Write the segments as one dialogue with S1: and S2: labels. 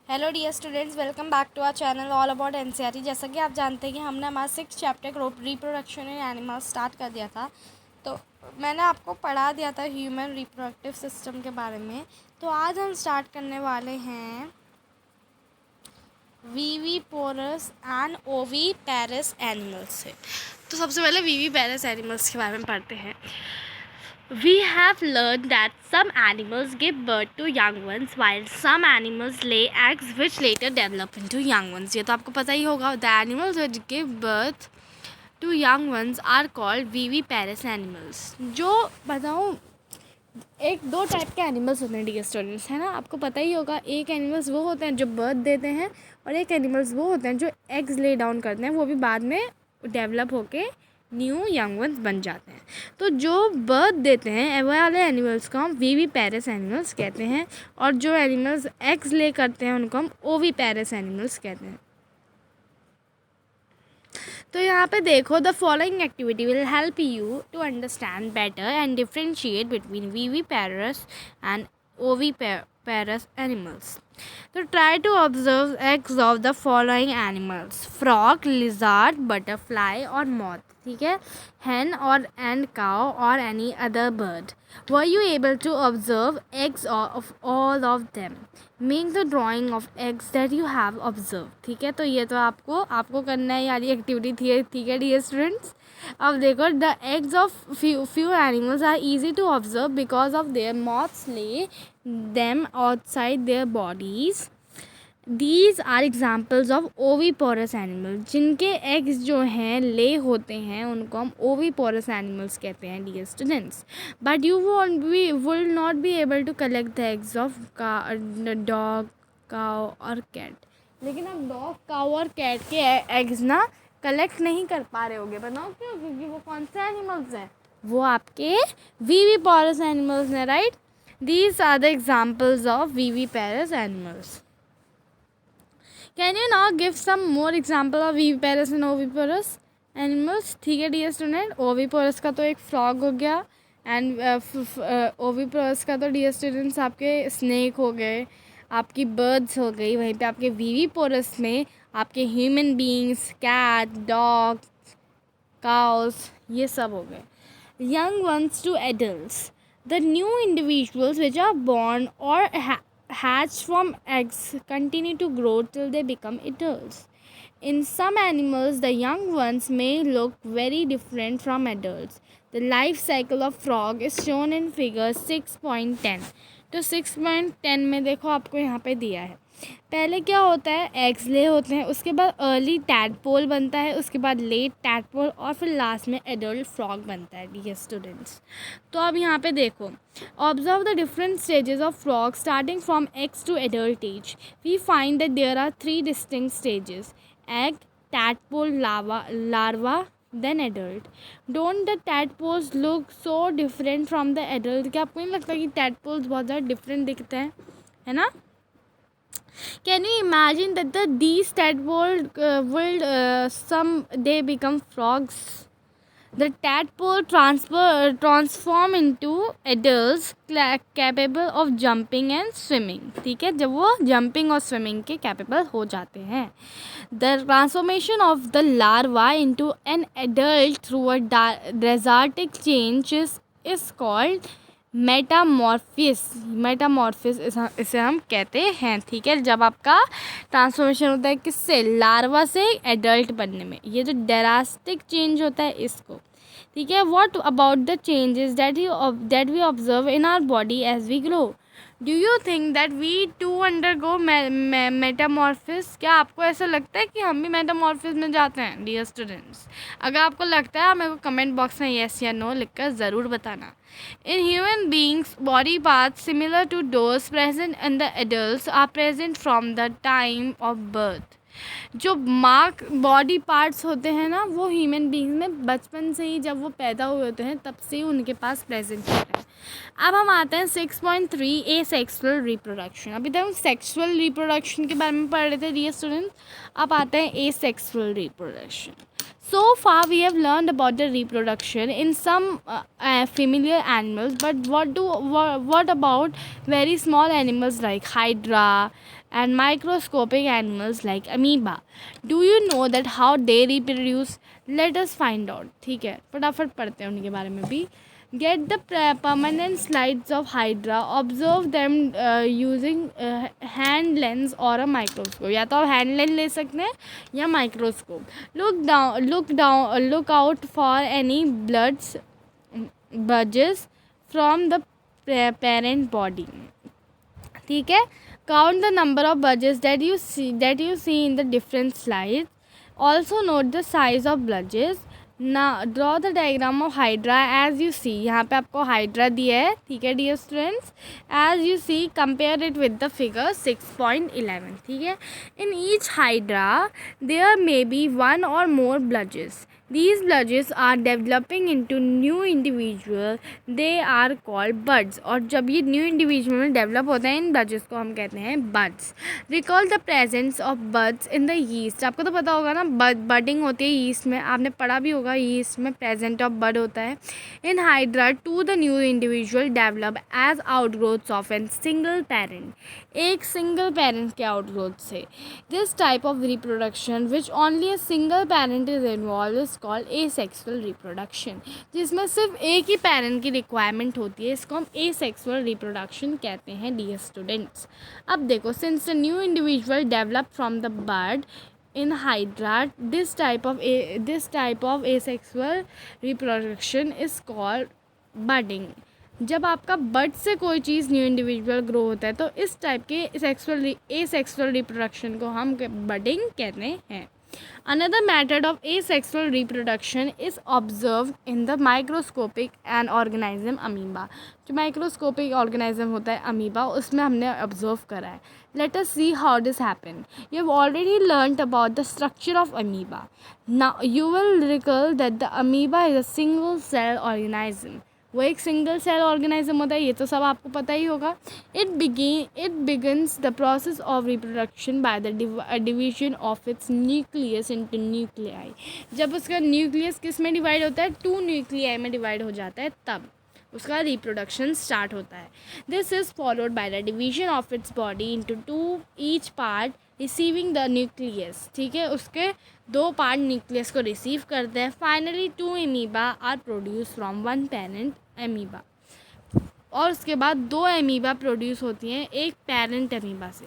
S1: Hello dear students, welcome back to our channel all about NCERT. जैसा कि आप जानते हैं कि हमने हमारा 6th chapter reproduction in animals start कर दिया था। तो मैंने आपको पढ़ा दिया था ह्यूमन रिप्रोडक्टिव सिस्टम के बारे में। तो आज हम स्टार्ट करने वाले हैं विविपोरस एंड ओविपेरस एनिमल्स से। तो सबसे पहले विविपेरस एनिमल्स के बारे में पढ़ते हैं। We have learned that some animals give birth to young ones while some animals lay eggs which later develop into young ones. ये तो आपको पता ही होगा. The animals which give birth to young ones are called viviparous animals. जो बताऊँ, एक दो type के एनिमल्स होते हैं डियर स्टूडेंट्स, है ना. आपको पता ही होगा. एक एनिमल्स वो होते हैं जो बर्थ देते हैं और एक एनिमल्स वो होते हैं जो एग्स ले डाउन करते हैं, वो भी बाद में डेवलप होके न्यू यंग वंस बन जाते हैं. तो जो बर्थ देते हैं वो वाले एनिमल्स को हम विविपेरस एनिमल्स कहते हैं और जो एनिमल्स एग्स ले करते हैं उनको हम ओविपेरस एनिमल्स कहते हैं. तो यहाँ पे देखो, the following activity will help you to understand better and differentiate between viviparous and oviparous animals. तो try to observe eggs of the following animals: frog, lizard, butterfly और मॉथ. ठीक है, hen और and cow or any other bird. Were you able to observe eggs of all of them? Make the drawing of eggs that you have observed. ठीक है, तो ये तो आपको करना है यार, ये एक्टिविटी थी. ठीक है डियर स्टूडेंट्स. अब देखो, the eggs of few animals are easy to observe because of their moths lay them outside their bodies. These are examples of oviparous animals. जिनके एग्स जो हैं ले होते हैं उनको हम oviparous animals कहते हैं dear students. But you will not be able to collect the eggs of dog, cow और cat. लेकिन आप डॉग, काउ और कैट के एग्स ना कलेक्ट नहीं कर पा रहे होगे. बताओ क्यों? क्योंकि वो कौन से एनिमल्स हैं? वो आपके viviparous animals हैं, right. These are the examples of viviparous animals. Can you now give some more example of viviparous and oviparous animals? ठीक है डियर स्टूडेंट. ओविपोरस का तो एक फ्रॉग हो गया एंड ओविपोरस का तो डियर स्टूडेंट्स आपके स्नेक हो गए, आपकी बर्ड्स हो गई. वहीं पे आपके विविपोरस में आपके human beings, cat, dog, cows, ये सब हो गए. Young ones to adults, the new individuals which are born or hatch from eggs continue to grow till they become adults. In some animals, the young ones may look very different from adults. The life cycle of frog is shown in figure 6.10. तो 6.10 में देखो आपको यहाँ पे दिया है. पहले क्या होता है, एग्स ले होते हैं, उसके बाद अर्ली टैडपोल बनता है, उसके बाद लेट टैडपोल और फिर लास्ट में एडल्ट फ्रॉग बनता है डियर स्टूडेंट्स. तो अब यहाँ पे देखो, observe the different stages of frog starting from eggs to adult age. We find that there are 3 distinct stages: egg, tadpole, larva, then adult. Don't the tadpoles look so different from the adult? क्या आपको नहीं लगता कि tadpoles बहुत ज़्यादा different दिखते हैं, है ना? Can you imagine that these tadpoles will someday become frogs? The tadpole transform into adults capable of jumping and swimming. ठीक है, जब वो jumping और swimming के capable हो जाते हैं. The transformation of the larva into an adult through a drastic change is called metamorphosis इसे हम कहते हैं. ठीक है, जब आपका ट्रांसफॉर्मेशन होता है किससे, लार्वा से एडल्ट बनने में, ये जो ड्रास्टिक चेंज होता है इसको. ठीक है, what about the changes that we observe in our body as we grow? Do you think that we too undergo metamorphosis? क्या आपको ऐसा लगता है कि हम भी मेटामॉर्फिस में जाते हैं डियर स्टूडेंट्स? अगर आपको लगता है, आप मेरे को कमेंट बॉक्स में येस या नो लिखकर ज़रूर बताना. In human beings, body parts similar to those present in the adults are present from the time of birth. जो बॉडी पार्ट्स होते हैं ना, वो ह्यूमन बींग्स में बचपन से ही, जब वो पैदा हुए होते हैं तब से ही उनके पास प्रेजेंट होता है. अब हम आते हैं 6.3 ए सेक्सुअल रिप्रोडक्शन. अभी तक हम सेक्सुअल रिप्रोडक्शन के बारे में पढ़ रहे थे डियर स्टूडेंट्स. अब आते हैं ए sexual reproduction. So far we have learned about the reproduction in some familiar animals, but what about very small animals like hydra and microscopic animals like amoeba? Do you know that how they reproduce? Let us find out. ठीक है, फटाफट पढ़ते हैं उनके बारे में भी. Get the permanent slides of hydra. Observe them using hand lens or a microscope. या तो आप hand lens ले सकते हैं या microscope. Look out for any budges from the parent body. ठीक है. Count the number of budges that you see in the different slides. Also note the size of budges. Now draw the diagram of hydra as you see. यहाँ पे आपको hydra दिया है. ठीक है dear students. As you see, compare it with the figure 6.11. ठीक है. In each hydra there may be one or more budges. These budges are developing into new individual. They are called buds. और जब ये new individual में develop होते हैं, इन budges को हम कहते हैं buds. Recall the presence of buds in the yeast. आपको तो पता होगा ना, budding होती है yeast में. आपने पढ़ा भी होगा yeast में present of bud होता है. In hydra, the new individual develop as outgrowths of a single parent. एक single parent के outgrowth से. This type of reproduction, which only a single parent is involved, is called asexual reproduction. जिसमें सिर्फ एक ही parent की requirement होती है, इसको हम asexual reproduction कहते हैं dear students. अब देखो, since the new individual developed from the bud in hydra, this type of asexual reproduction is called budding. जब आपका बड से कोई चीज़ न्यू इंडिविजुअल ग्रो होता है तो इस टाइप के asexual रिप्रोडक्शन को हम बडिंग कहते हैं. Another method of asexual reproduction is observed in the microscopic and organism amoeba. जो microscopic organism होता है amoeba, उसमें हमने observe करा है. Let us see how this happen. You have already learnt about the structure of amoeba. Now you will recall that the amoeba is a single cell organism. वो एक single cell organism होता है, ये तो सब आपको पता ही होगा. It begins the process of reproduction by the division of its nucleus into nuclei. जब उसका न्यूक्लियस किस में डिवाइड होता है, 2 न्यूक्लियाई में डिवाइड हो जाता है, तब उसका रिप्रोडक्शन स्टार्ट होता है. This is followed by the division of its body into 2 each part receiving the nucleus. ठीक है, उसके 2 पार्ट न्यूक्लियस को रिसीव करते हैं. Finally 2 amoeba are produce from 1 parent amoeba. और उसके बाद 2 एमीबा प्रोड्यूस होती हैं एक पेरेंट एमीबा से.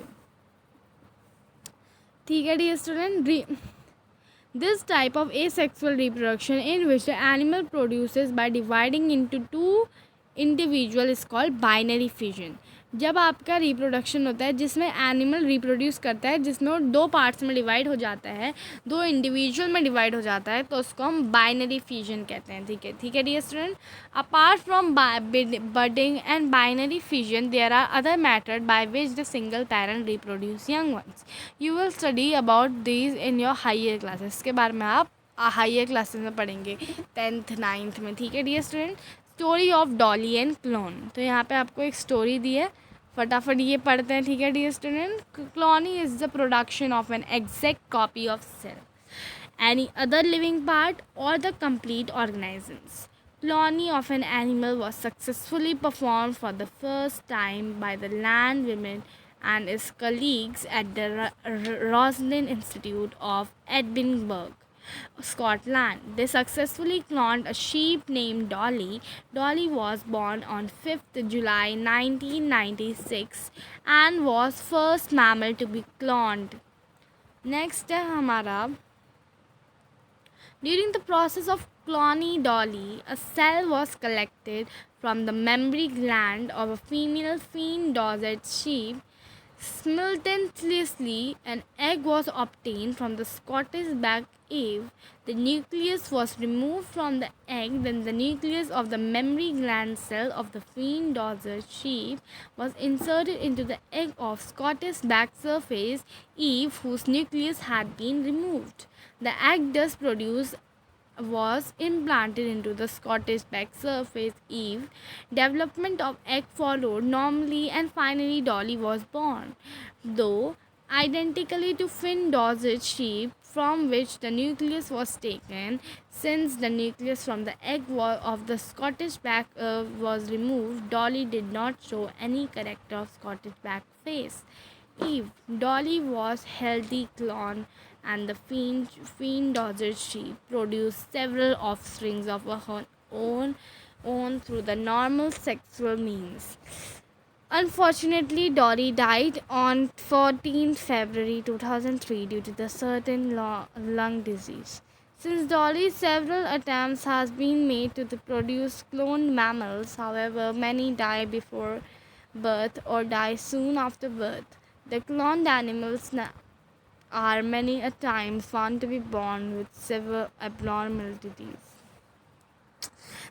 S1: ठीक है dear student. This type of asexual reproduction in which the animal produces by dividing into 2 individual is called binary fission. जब आपका रिप्रोडक्शन होता है जिसमें एनिमल रिप्रोड्यूस करता है, जिसमें वो 2 पार्ट्स में डिवाइड हो जाता है, 2 इंडिविजुअल में डिवाइड हो जाता है, तो उसको हम बाइनरी फ्यूजन कहते हैं. ठीक है dear student. Apart from budding and binary fusion there are other method by which the single parent reproduce young ones. You will study about these in your higher classes. इसके बारे में आप higher classes में पढ़ेंगे 10th 9th में. ठीक है dear student. Story of Dolly and clone. तो यहाँ पे आपको एक स्टोरी दी है, फटाफट ये पढ़ते हैं. ठीक है dear student. Cloning is the production of an exact copy of cell, any other living part or the complete organisms. Cloning of an animal was successfully performed for the first time by the land women and his colleagues at the Roslin Institute of Edinburgh, Scotland. They successfully cloned a sheep named Dolly. Dolly was born on 5th July 1996 and was first mammal to be cloned. Next है हमारा. During the process of cloning Dolly, a cell was collected from the mammary gland of a female Dorset sheep. Simultaneously, an egg was obtained from the Scottish bag Eve. The nucleus was removed from the egg. Then the nucleus of the mammary gland cell of the Dorset sheep was inserted into the egg of Scottish bag Eve, whose nucleus had been removed. The egg thus produced was implanted into the Scottish back surface. Eve, development of egg followed normally, and finally Dolly was born. Though identically to Finn Dorset sheep, from which the nucleus was taken, since the nucleus from the egg of the Scottish back was removed, Dolly did not show any character of Scottish back face. Eve, Dolly was healthy clone, and the fiend Dorset sheep produced several offsprings of her own through the normal sexual means. Unfortunately, Dolly died on 14th February 2003 due to the certain lung disease. Since Dolly, several attempts has been made to produce cloned mammals. However, many die before birth or die soon after birth. The cloned animals are many a time found to be born with severe abnormalities.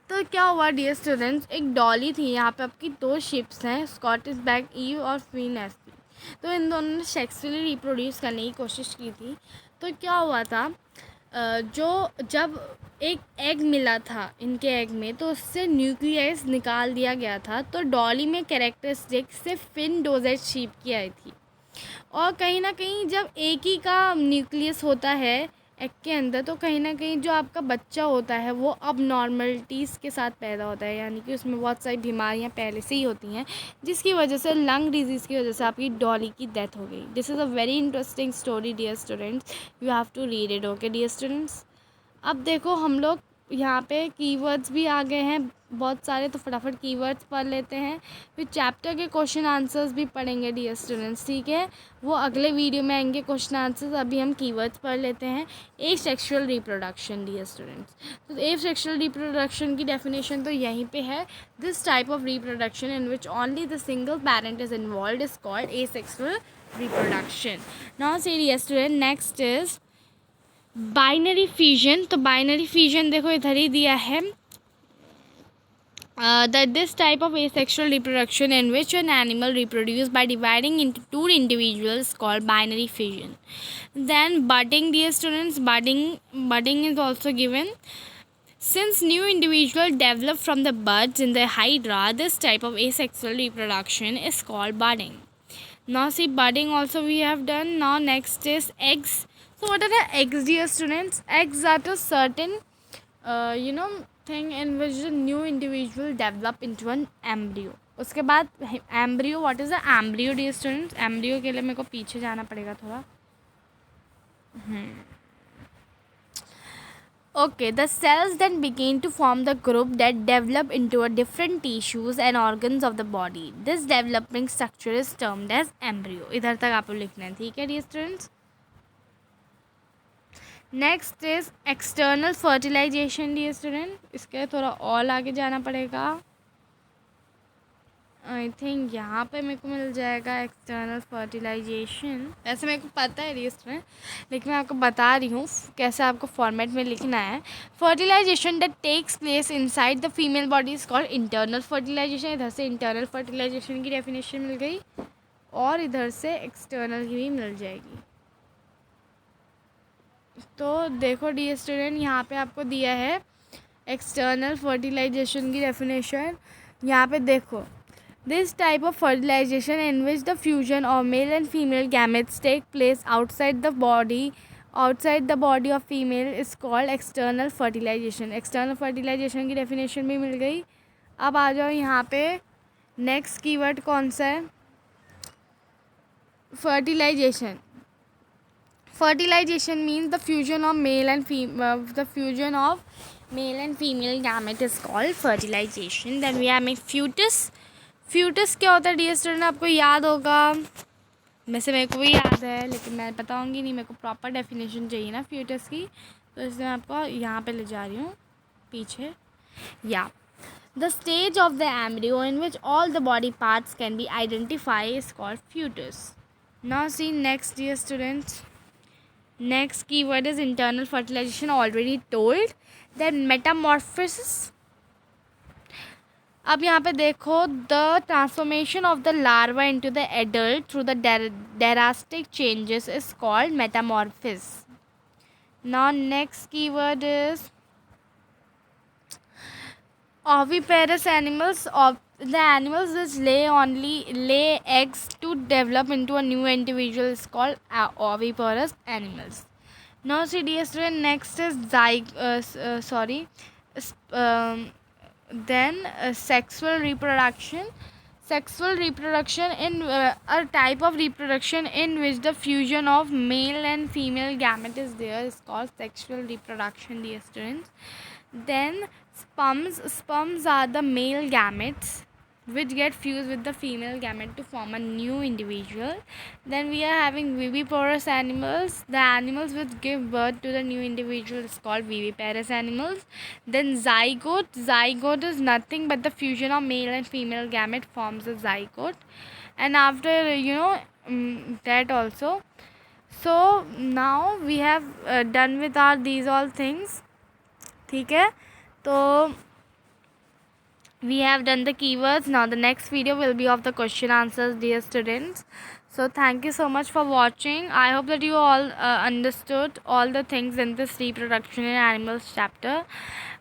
S1: तो क्या हुआ dear students, एक डॉली थी, यहाँ पे आपकी दो ships हैं, स्कॉटिश बैक ईव और क्वीन एस्टी। तो इन दोनों ने सेक्सुअली रिप्रोड्यूस करने की कोशिश की थी। तो क्या हुआ था, जो जब एक एग मिला था इनके एग में, तो उससे न्यूक्लियस निकाल दिया गया था। तो डॉली में कैरेक्टरिस्टिक सिर्फ फिन डोजेज शीप की आई थी। और कहीं ना कहीं जब एक ही का न्यूक्लियस होता है एग के अंदर, तो कहीं ना कहीं जो आपका बच्चा होता है वो अब नॉर्मलिटीज़ के साथ पैदा होता है, यानी कि उसमें बहुत सारी बीमारियां पहले से ही होती हैं, जिसकी वजह से लंग डिजीज़ की वजह से आपकी डॉली की डेथ हो गई। This is a very interesting story dear students, you have to read it. Okay dear students, अब देखो हम लोग यहाँ पे कीवर्ड्स भी आ गए हैं बहुत सारे, तो फटाफट कीवर्ड्स पढ़ लेते हैं, फिर चैप्टर के क्वेश्चन आंसर्स भी पढ़ेंगे डियर स्टूडेंट्स, ठीक है। वो अगले वीडियो में आएंगे क्वेश्चन आंसर्स, अभी हम कीवर्ड्स पढ़ लेते हैं। Asexual reproduction dear students, तो ए सेक्शुअल रिप्रोडक्शन की डेफिनेशन तो यहीं पे है। This type of reproduction in which only the single parent is involve is called asexual reproduction. Now see dear student, next is binary fission. तो binary fission देखो इधर ही दिया है, that this type of asexual reproduction in which an animal reproduces by dividing into two individuals called binary fission. Then budding, dear students, budding is also given. Since new individuals develop from the buds in the hydra, this type of asexual reproduction is called budding. Now see, budding also we have done. Now next is eggs. So what are the eggs, dear students? Eggs are a certain thing in which the new individual develop into an embryo. उसके बाद embryo, what is the embryo dear students? embryo के लिए मेरे को पीछे जाना पड़ेगा थोड़ा। Okay, the cells then begin to form the group that develop into a different tissues and organs of the body. This developing structure is termed as embryo. इधर तक आपको लिखना है, ठीक है dear students। Next is external fertilisation dear student, इसके थोड़ा और आगे जाना पड़ेगा। आई थिंक यहाँ पे मेरे को मिल जाएगा एक्सटर्नल फर्टिलाइजेशन। वैसे मेरे को पता है डियर स्टूडेंट, लेकिन मैं आपको बता रही हूँ कैसे आपको फॉर्मेट में लिखना है। Fertilisation that takes place inside the female body is called internal fertilisation. इधर से इंटरनल फर्टिलाइजेशन की डेफिनेशन मिल गई और इधर से एक्सटर्नल की भी मिल जाएगी। तो देखो डियर स्टूडेंट, यहाँ पे आपको दिया है एक्सटर्नल फर्टिलाइजेशन की डेफिनेशन। यहाँ पे देखो, this type of fertilisation in which the fusion of male and female gametes take place outside the body of female is called external fertilisation. External fertilisation की डेफिनेशन भी मिल गई। अब आ जाओ यहाँ पे, नेक्स्ट कीवर्ड कौन सा है? Fertilisation. Fertilization means the fusion of male and female gamete is called fertilization. Then we have fetus. Fetus क्या होता है डियर स्टूडेंट, आपको याद होगा, वैसे मेरे को भी याद है लेकिन मैं बताऊंगी नहीं, मेरे को प्रॉपर डेफिनेशन चाहिए ना fetus की, तो इसलिए मैं आपको यहाँ पे ले जा रही हूँ पीछे। या the stage of the embryo in which all the body parts can be identified is called fetus. Now see next dear students. Next keyword is internal fertilization, already told. Then metamorphosis. अब यहाँ पे देखो, the transformation of the larva into the adult through the drastic changes is called metamorphosis. Now next keyword is Oviparous animals, of the animals which lay eggs to develop into a new individual, is called oviparous animals. Now see dear student, next is sexual reproduction. Sexual reproduction in a type of reproduction in which the fusion of male and female gamete is there, is called sexual reproduction, dear students. Then sperms are the male gametes which get fused with the female gamete to form a new individual. Then we are having viviparous animals. The animals which give birth to the new individual is called viviparous animals. Then zygote is nothing but the fusion of male and female gamete forms a zygote. And after that also, so now we have done with our these all things. ठीक है, तो we have done the keywords. Now the next video will be of the question answers, dear students. So thank you so much for watching. I hope that you all understood all the things in this reproduction in animals chapter.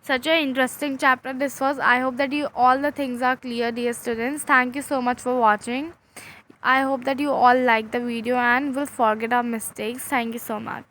S1: Such an interesting chapter this was. I hope that you all the things are clear, dear students. Thank you so much for watching. I hope that you all like the video and will forget our mistakes. Thank you so much.